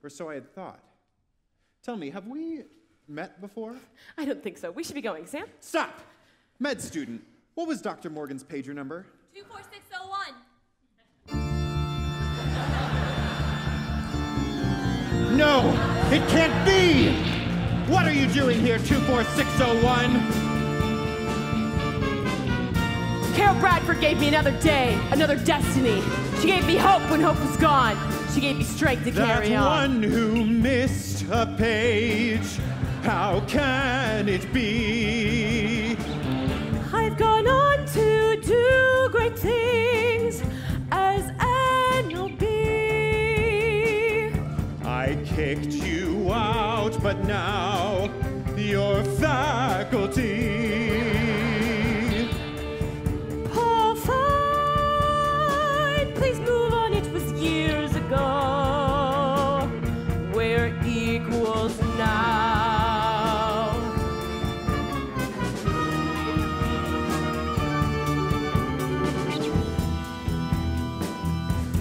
Or so I had thought. Tell me, have we met before? I don't think so. We should be going, Sam. Stop! Med student, what was Dr. Morgan's pager number? 24601. No! It can't be! What are you doing here, 24601? Carol Bradford gave me another day, another destiny. She gave me hope when hope was gone. She gave me strength to carry on. That one who missed a page, how can it be? I've gone on to do great things as an OB. I kicked you out, but now you're faculty. Paul, fine, please move on. It was years ago. We're equals now.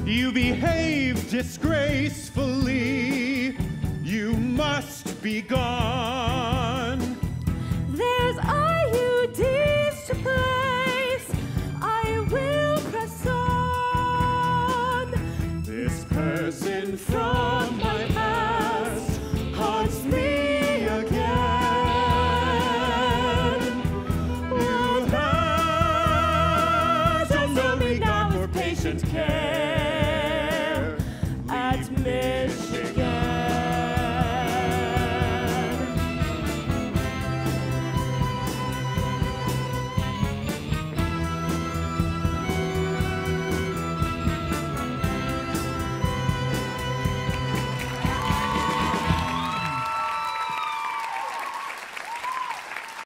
You behaved disgracefully. You must be gone. There's IUDs to place. I will press on. This person from my past haunts me again. You have to me now for patient care. Admission.